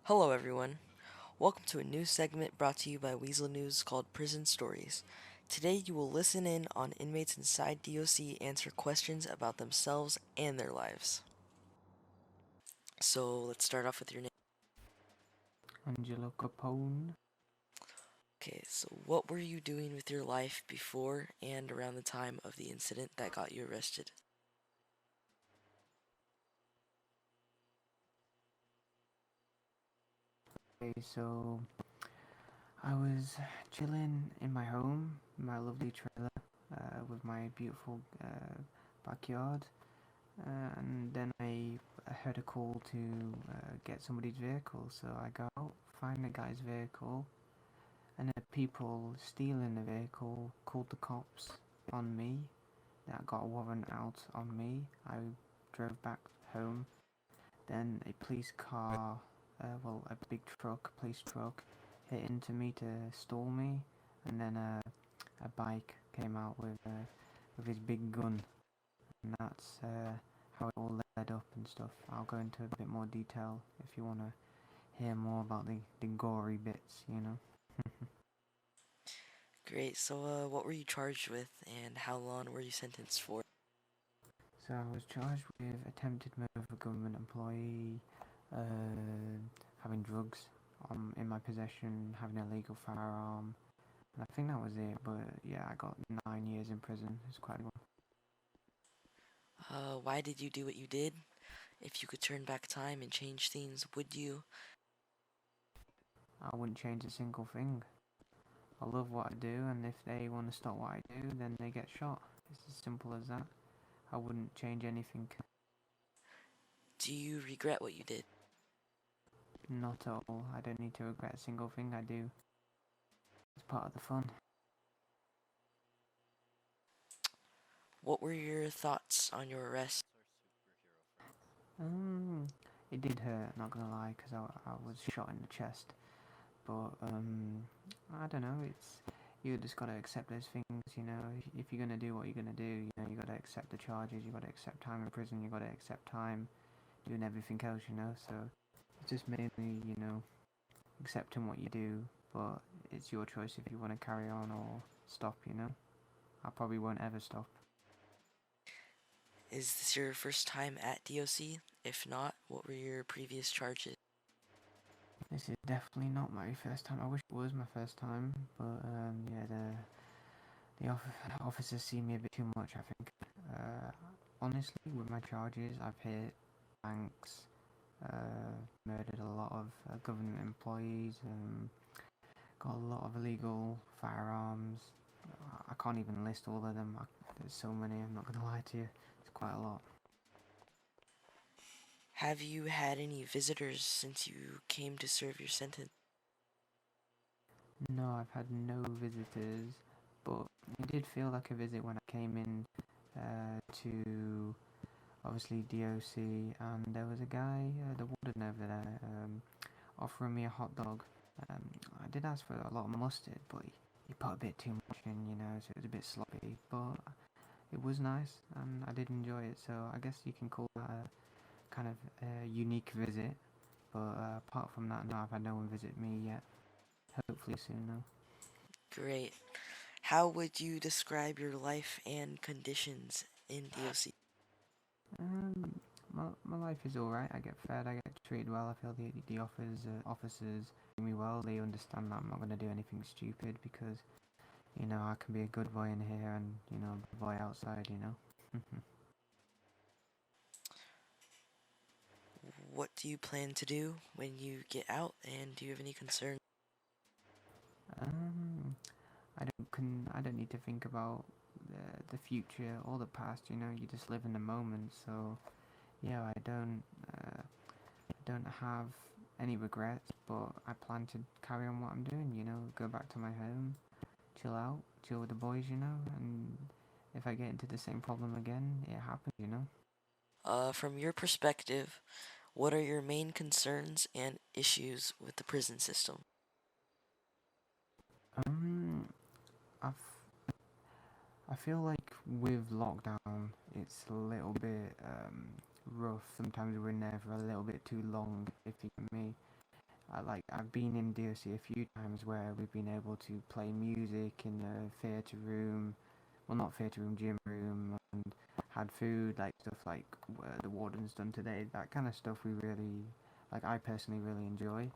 Hello, everyone. Welcome to a new segment brought to you by Weasel News called Prison Stories. Today, you will listen in on inmates inside DOC answer questions about themselves and their lives. So, let's start off with your name. Angelo Capone. Okay, so what were you doing with your life before and around the time of the incident that got you arrested? Okay, so I was chilling in my home, my lovely trailer, with my beautiful backyard, and then I heard a call to get somebody's vehicle. So I go out, find the guy's vehicle, and the people stealing the vehicle called the cops on me. That got a warrant out on me. I drove back home. Then a police car, a big truck, police truck, hit into me to stall me, and then a bike came out with his big gun, and that's how it all led up and stuff. I'll go into a bit more detail if you want to hear more about the gory bits. Great, so what were you charged with and how long were you sentenced for? So I was charged with attempted murder of a government employee, uh, having drugs in my possession, having a legal firearm. And I think that was it, but yeah, I got 9 years in prison. It's quite a good. Why did you do what you did? If you could turn back time and change things, would you? I wouldn't change a single thing. I love what I do, and if they want to stop what I do, then they get shot. It's as simple as that. I wouldn't change anything. Do you regret what you did? Not at all. I don't need to regret a single thing I do. It's part of the fun. What were your thoughts on your arrest? Um, it did hurt, not gonna lie, because I was shot in the chest. But I don't know. It's you just gotta accept those things. If you're gonna do what you're gonna do, you gotta accept the charges. You gotta accept time in prison. You gotta accept time doing everything else. So it's just mainly accepting what you do. But it's your choice if you want to carry on or stop. I probably won't ever stop. Is this your first time at DOC? If not, what were your previous charges? This is definitely not my first time. I wish it was my first time, but yeah, the officers see me a bit too much, I think. Uh, Honestly, with my charges, I've hit banks, murdered a lot of government employees, got a lot of illegal firearms. I can't even list all of them. There's so many, I'm not going to lie to you. It's quite a lot. Have you had any visitors since you came to serve your sentence? No, I've had no visitors, but it did feel like a visit when I came in to obviously DOC, and there was a guy, the warden over there, offering me a hot dog. Um, I did ask for a lot of mustard, but he put a bit too much in, so it was a bit sloppy. But it was nice, and I did enjoy it. So I guess you can call that a kind of unique visit. But apart from that, no, I've had no one visit me yet. Hopefully soon, though. Great. How would you describe your life and conditions in DOC? Um, my life is alright. I get fed, I get treated well. I feel the officers treat me well. They understand that I'm not going to do anything stupid because I can be a good boy in here and a bad boy outside. What do you plan to do when you get out, and do you have any concerns? um, I don't need to think about the future or the past. You just live in the moment. So yeah, I don't have any regrets, but I plan to carry on what I'm doing. Go back to my home, chill out, chill with the boys. And if I get into the same problem again, it happens. From your perspective, what are your main concerns and issues with the prison system? Um, I've I feel like with lockdown, it's a little bit rough. Sometimes we're in there for a little bit too long, if you get me. I've been in DOC a few times where we've been able to play music in the theatre room, well not theatre room, gym room, and had food like stuff like the warden's done today. That kind of stuff we really like. I personally really enjoy.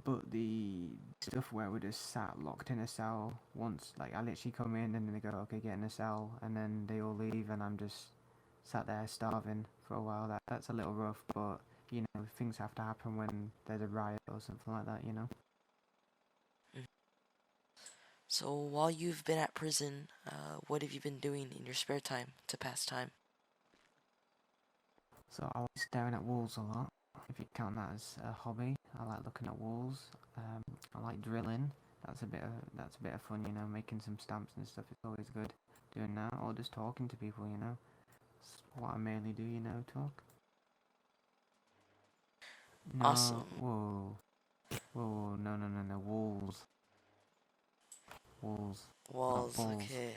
But the stuff where we're just sat locked in a cell once, like I literally come in and then they go, okay, get in a cell, and then they all leave, and I'm just sat there starving for a while. That's a little rough, but you know things have to happen when there's a riot or something like that, you know. Mm. So while you've been at prison, what have you been doing in your spare time to pass time? So I was staring at walls a lot. If you count that as a hobby, I like looking at walls. I like drilling. That's a bit of fun, you know, making some stamps and stuff. It's always good doing that, or just talking to people, you know. It's what I mainly do, you know, talk. No, Awesome. whoa, no, walls, walls, not Walls, balls. okay.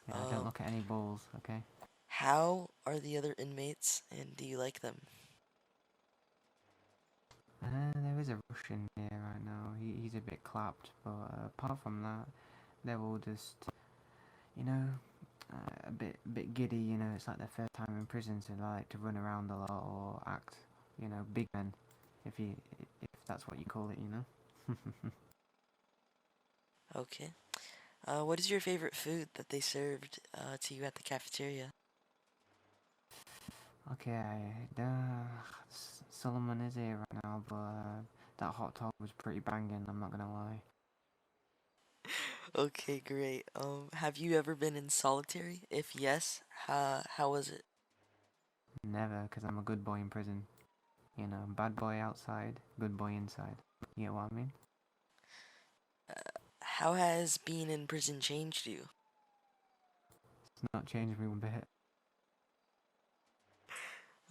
Yeah, I don't Um, look at any balls, okay? how are the other inmates and do you like them? There is a Russian here right now. He's a bit clapped, but apart from that, they're all just, you know, a bit giddy. You know, it's like their first time in prison, so they like to run around a lot or act, you know, big men, if you if that's what you call it, you know. Okay. What is your favorite food that they served to you at the cafeteria? Okay, Solomon is here right now, but that hot dog was pretty banging. I'm not gonna lie. Okay, great. Have you ever been in solitary? If yes, how was it? Never, because I'm a good boy in prison. You know, bad boy outside, good boy inside. You know what I mean? How has being in prison changed you? It's not changed me one bit.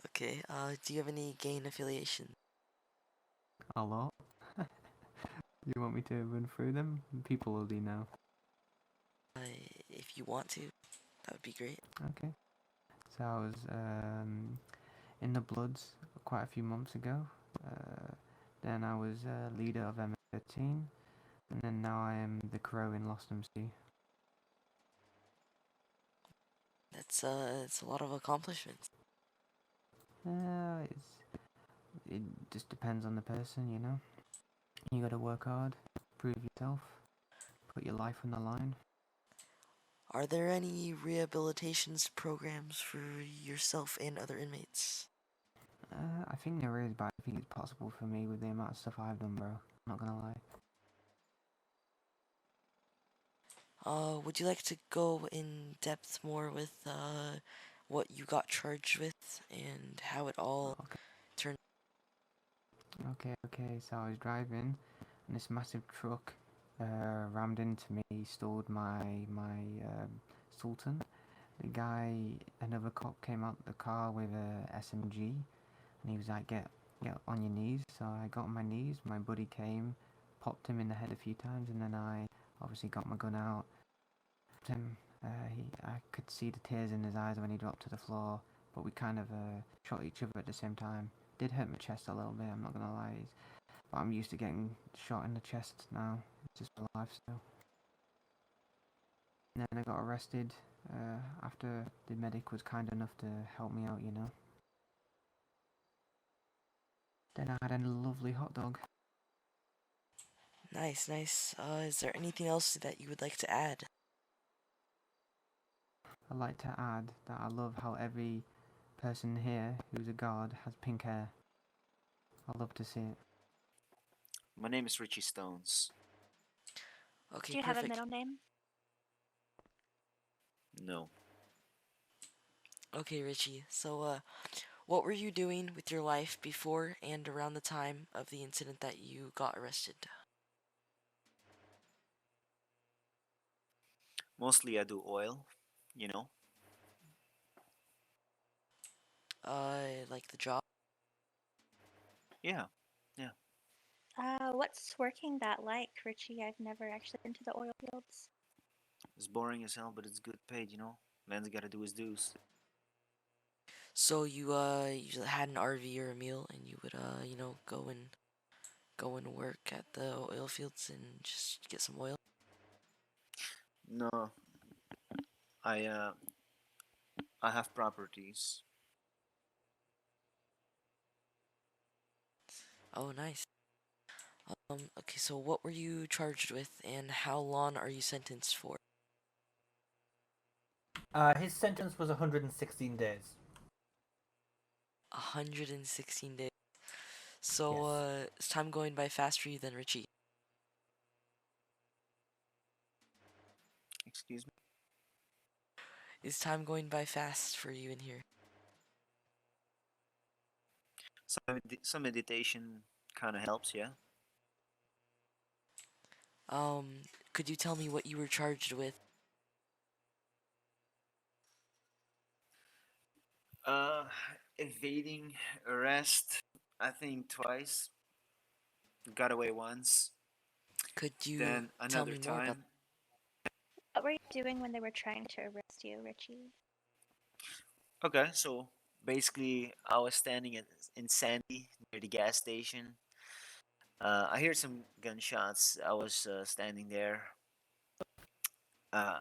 Okay, do you have any gang affiliation? A lot. You want me to run through them? People already know. Uh, if you want to, that would be great. Okay. So I was in the Bloods quite a few months ago. Uh, then I was leader of M13, and then now I am the Crow in Lostham Sea. It's a lot of accomplishments. It just depends on the person, you know. You got to work hard, prove yourself, put your life on the line. Are there any rehabilitations programs for yourself and other inmates? I think there is, but I think it's possible for me with the amount of stuff I've done, bro. I'm not gonna lie. Would you like to go in depth more with what you got charged with and how it all Okay, turned? okay. So I was driving, and this massive truck rammed into me, stalled my Sultan. The guy, another cop came out the car with a SMG, and he was like, get on your knees. So I got on my knees. My buddy came, popped him in the head a few times, and then I obviously got my gun out. Him, I could see the tears in his eyes when he dropped to the floor, but we kind of shot each other at the same time. Did hurt my chest a little bit, I'm not gonna lie, but I'm used to getting shot in the chest now. It's just my lifestyle. And then I got arrested after the medic was kind enough to help me out, you know. Then I had a lovely hot dog. Nice, nice. Is there anything else that you would like to add? I'd like to add that I love how every person here who's a guard has pink hair. I love to see it. My name is Richie Stones. Okay, Do you have a perfect. middle name? No. Okay, Richie. So, what were you doing with your life before and around the time of the incident that you got arrested? Mostly I do oil, you know. Like the job? Yeah, yeah. What's working that like, Richie? I've never actually been to the oil fields. It's boring as hell, but it's good paid, you know. Man's gotta do his dues. So you had an RV or a meal, and you would go and work at the oil fields and just get some oil. No, I uh, I have properties. Oh, nice. Okay, so what were you charged with, and how long are you sentenced for? His sentence was 116 days. 116 days. So, Yes. is time going by fast for you then, Richie? Excuse me. Is time going by fast for you in here? Some meditation kind of helps, yeah. Could you tell me what you were charged with? Uh, Evading arrest. I think twice. Got away once. Could you Then tell another me more about? time. What were you doing when they were trying to arrest you, Richie? Okay, so basically, I was standing in Sandy near the gas station. I heard some gunshots. I was standing there. Uh,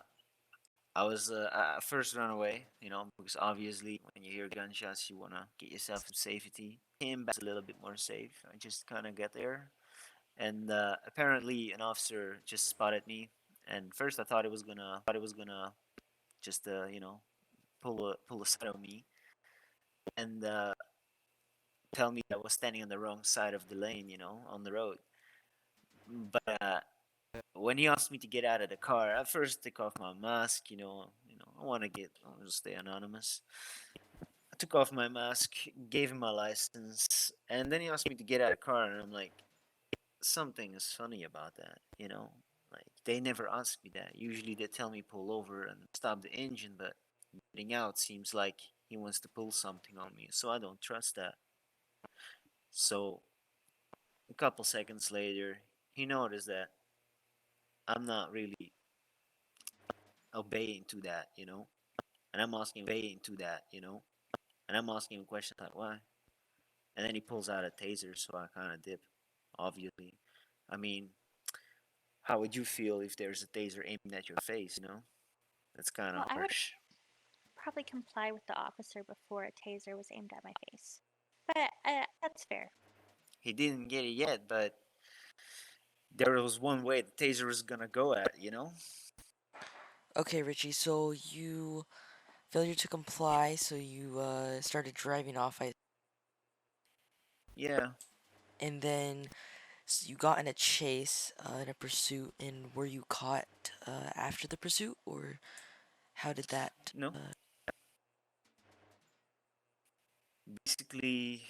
I first run away, because obviously when you hear gunshots, you wanna get yourself in safety. Came back a little bit more safe. I just kind of get there, and apparently an officer just spotted me. And first I thought it was gonna just pull a side on me, and tell me I was standing on the wrong side of the lane, on the road. But when he asked me to get out of the car, I first took off my mask. I want to stay anonymous. I took off my mask, gave him my license, and then he asked me to get out of the car, and I'm like, something is funny about that, Like they never ask me that. Usually they tell me pull over and stop the engine, but getting out seems like he wants to pull something on me, so I don't trust that. So a couple seconds later, he noticed that I'm not really obeying to that, and I'm asking him questions like why, and then he pulls out a taser, so I kind of dip, obviously. I mean, how would you feel if there's a taser aimed at your face? That's kind of Well, I would harsh. probably comply with the officer before a taser was aimed at my face. But that's fair. He didn't get it yet, but there was one way the taser was gonna go at. Okay, Richie. So you failure to comply. So you started driving off. Yeah. And then you got in a chase, in a pursuit. And were you caught after the pursuit, or how did that? No. Uh, Basically,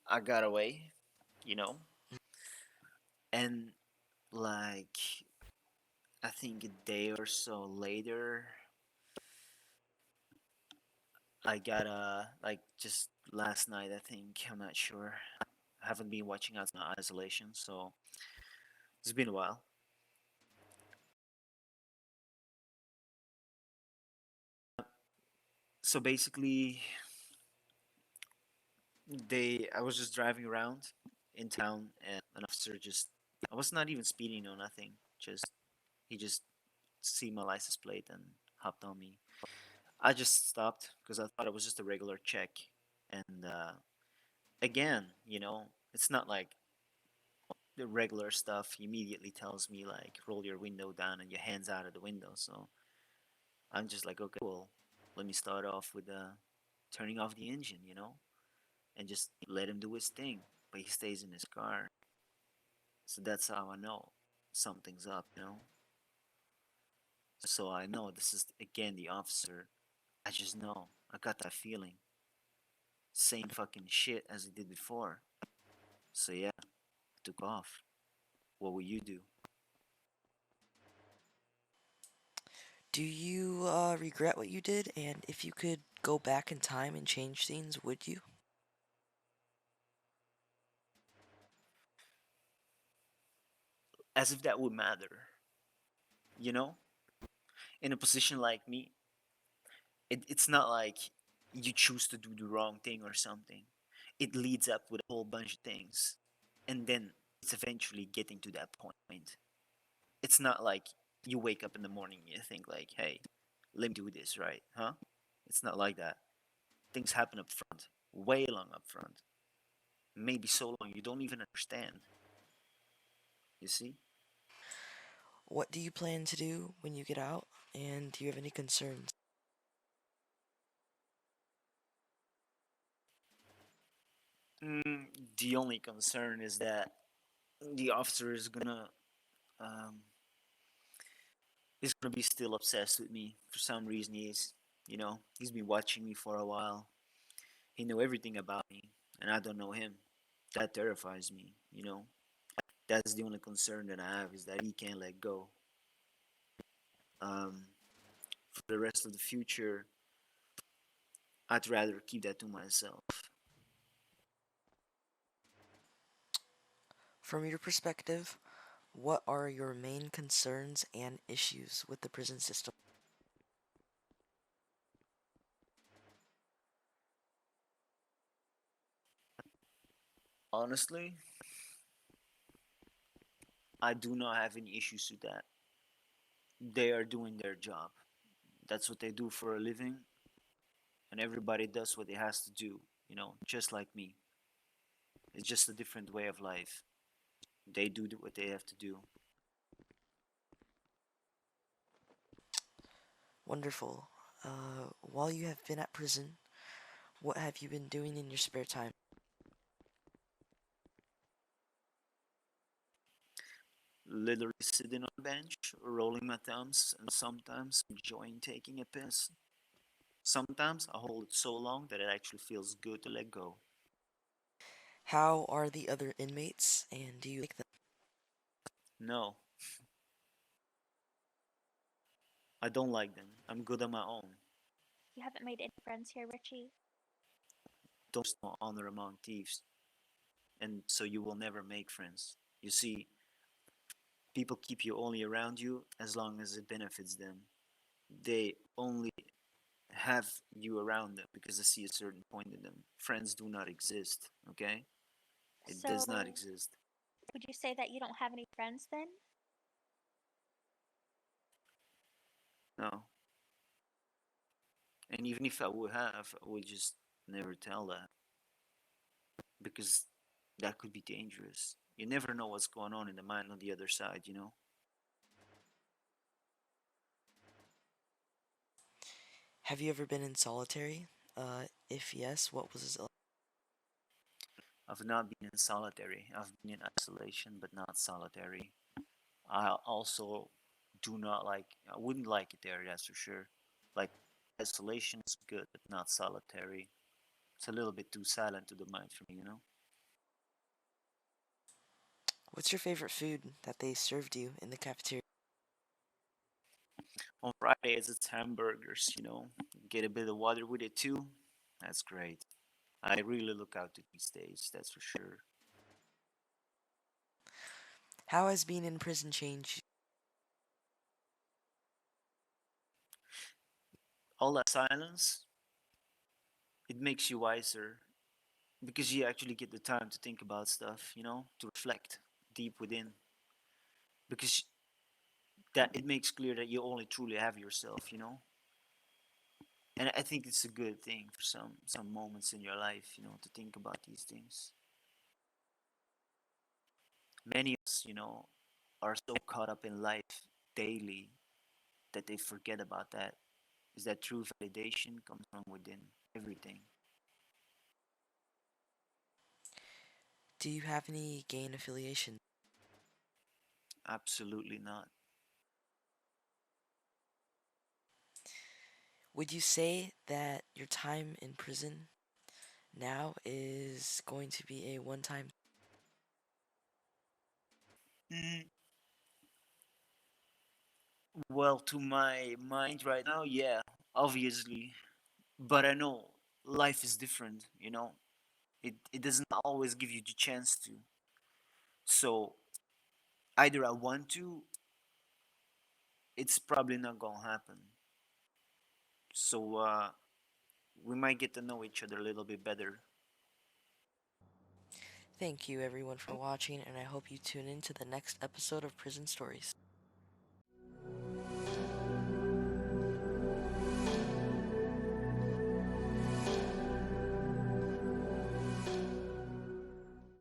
I got away, you know, and like I think a day or so later, I got like just last night. I think I'm not sure. I haven't been watching out in isolation, so it's been a while. So basically, I was just driving around in town, and an officer just I was not even speeding or nothing. He just see my license plate and hopped on me. I just stopped because I thought it was just a regular check, and again, it's not like the regular stuff. He immediately tells me like roll your window down and your hands out of the window. So I'm just like, okay, well, let me start off with turning off the engine, and just let him do his thing. But he stays in his car, so that's how I know something's up. So I know this is again the officer. I just know. I got that feeling. Same fucking shit as he did before. So yeah, I took off. What will you do? do you regret what you did? And if you could go back in time and change things, would you? As if that would matter. You know? In a position like me, it's not like you choose to do the wrong thing or something, it leads up with a whole bunch of things, and then it's eventually getting to that point. It's not like you wake up in the morning and you think like, hey, let me do this, right? Huh? It's not like that. Things happen up front, way long up front, maybe so long you don't even understand. You see? What do you plan to do when you get out? And do you have any concerns? Mm, the only concern is that the officer um, is gonna be still obsessed with me for some reason. He's been watching me for a while. He know everything about me, and I don't know him. That terrifies me. That's the only concern that I have, is that he can't let go. Um, for the rest of the future, I'd rather keep that to myself. From your perspective, what are your main concerns and issues with the prison system? Honestly, I do not have any issues with that. They are doing their job. That's what they do for a living, and everybody does what it has to do, just like me. It's just a different way of life. They do what they have to do. Wonderful. While you have been at prison, what have you been doing in your spare time? Literally sitting on a bench, rolling my thumbs, and sometimes enjoying taking a piss. Sometimes I hold it so long that it actually feels good to let go. How are the other inmates, and do you like them? No, I don't like them. I'm good on my own. You haven't made any friends here, Richie? There's no honor among thieves, and so you will never make friends. You see, people keep you only around you as long as it benefits them. They only have you around them because they see a certain point in them. Friends do not exist, okay? It does not So, exist. would you say that you don't have any friends then? No. And even if I would have, I would just never tell that because that could be dangerous. You never know what's going on in the mind on the other side. Have you ever been in solitary? If yes, what was it like? I've not been in solitary. I've been in isolation, but not solitary. I also do not like, I wouldn't like it there, that's for sure. Like, isolation is good, but not solitary. It's a little bit too silent to the mind for me. What's your favorite food that they served you in the cafeteria? On Fridays, it's hamburgers. Get a bit of water with it too. That's great. I really look out to these days, that's for sure. How has being in prison changed? All that silence, it makes you wiser because you actually get the time to think about stuff, to reflect deep within. Because that it makes clear that you only truly have yourself. And I think it's a good thing for some moments in your life, to think about these things. Many of us, are so caught up in life daily that they forget about that. Is that true validation comes from within everything. Do you have any gang affiliation? Absolutely not. Would you say that your time in prison now is going to be a one time? Mm, well, to my mind right now, yeah, obviously. But I know life is different. It doesn't always give you the chance to. So either I want to, it's probably not gonna happen. So we might get to know each other a little bit better. Thank you everyone for watching, and I hope you tune in to the next episode of Prison Stories.